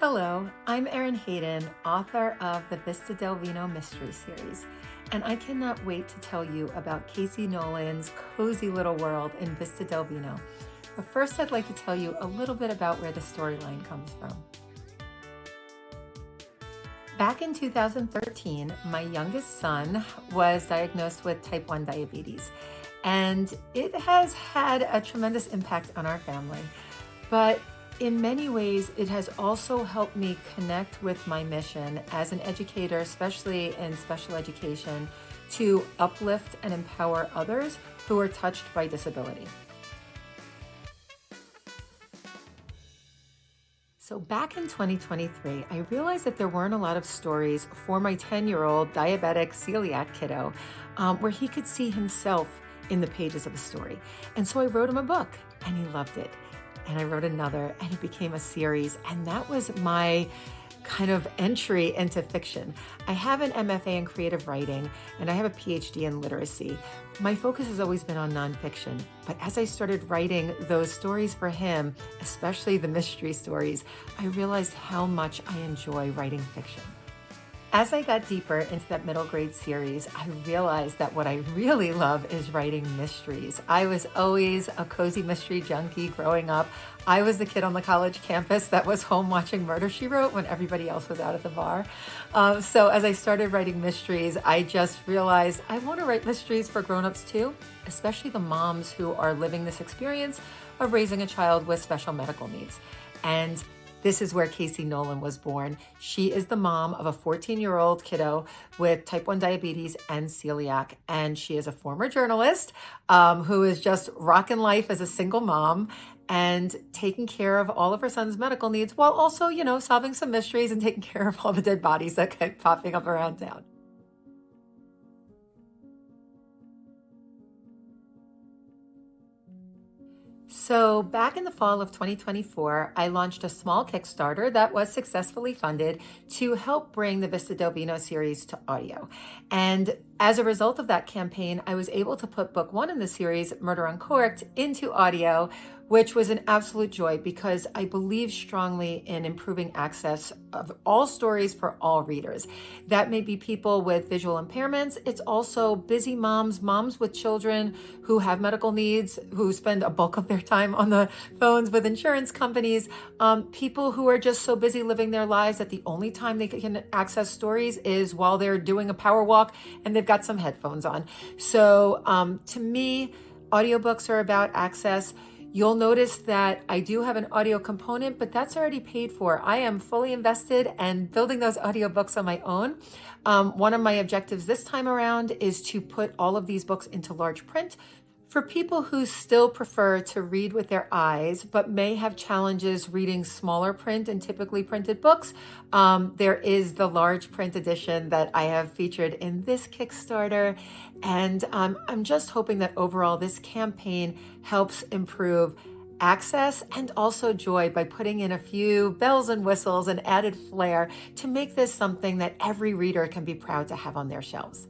Hello, I'm Erin Hayden, author of the Vista del Vino mystery series, and I cannot wait to tell you about Casey Nolan's cozy little world in Vista del Vino. But first, I'd like to tell you a little bit about where the storyline comes from. Back in 2013, my youngest son was diagnosed with type 1 diabetes, and it has had a tremendous impact on our family. But in many ways, it has also helped me connect with my mission as an educator, especially in special education, to uplift and empower others who are touched by disability. So back in 2023, I realized that there weren't a lot of stories for my 10-year-old diabetic celiac kiddo where he could see himself in the pages of a story. And so I wrote him a book, and he loved it. And I wrote another, and it became a series. And that was my kind of entry into fiction. I have an MFA in creative writing, and I have a PhD in literacy. My focus has always been on nonfiction. But as I started writing those stories for him, especially the mystery stories, I realized how much I enjoy writing fiction. As I got deeper into that middle grade series, I realized that what I really love is writing mysteries. I was always a cozy mystery junkie growing up. I was the kid on the college campus that was home watching Murder, She Wrote when everybody else was out at the bar. So as I started writing mysteries, I just realized I want to write mysteries for grown-ups too, especially the moms who are living this experience of raising a child with special medical needs. And this is where Casey Nolan was born. She is the mom of a 14-year-old kiddo with type 1 diabetes and celiac. And she is a former journalist who is just rocking life as a single mom and taking care of all of her son's medical needs while also, solving some mysteries and taking care of all the dead bodies that kept popping up around town. So back in the fall of 2024, I launched a small Kickstarter that was successfully funded to help bring the Vista del Vino series to audio. And as a result of that campaign, I was able to put book one in the series, Murder Uncorked, into audio, which was an absolute joy because I believe strongly in improving access of all stories for all readers. That may be people with visual impairments. It's also busy moms with children who have medical needs, who spend a bulk of their time on the phones with insurance companies, people who are just so busy living their lives that the only time they can access stories is while they're doing a power walk and they've got some headphones on. So to me, audiobooks are about access. You'll notice that I do have an audio component, but that's already paid for. I am fully invested and building those audiobooks on my own. One of my objectives this time around is to put all of these books into large print. For people who still prefer to read with their eyes, but may have challenges reading smaller print and typically printed books, there is the large print edition that I have featured in this Kickstarter. And I'm just hoping that overall this campaign helps improve access and also joy by putting in a few bells and whistles and added flair to make this something that every reader can be proud to have on their shelves.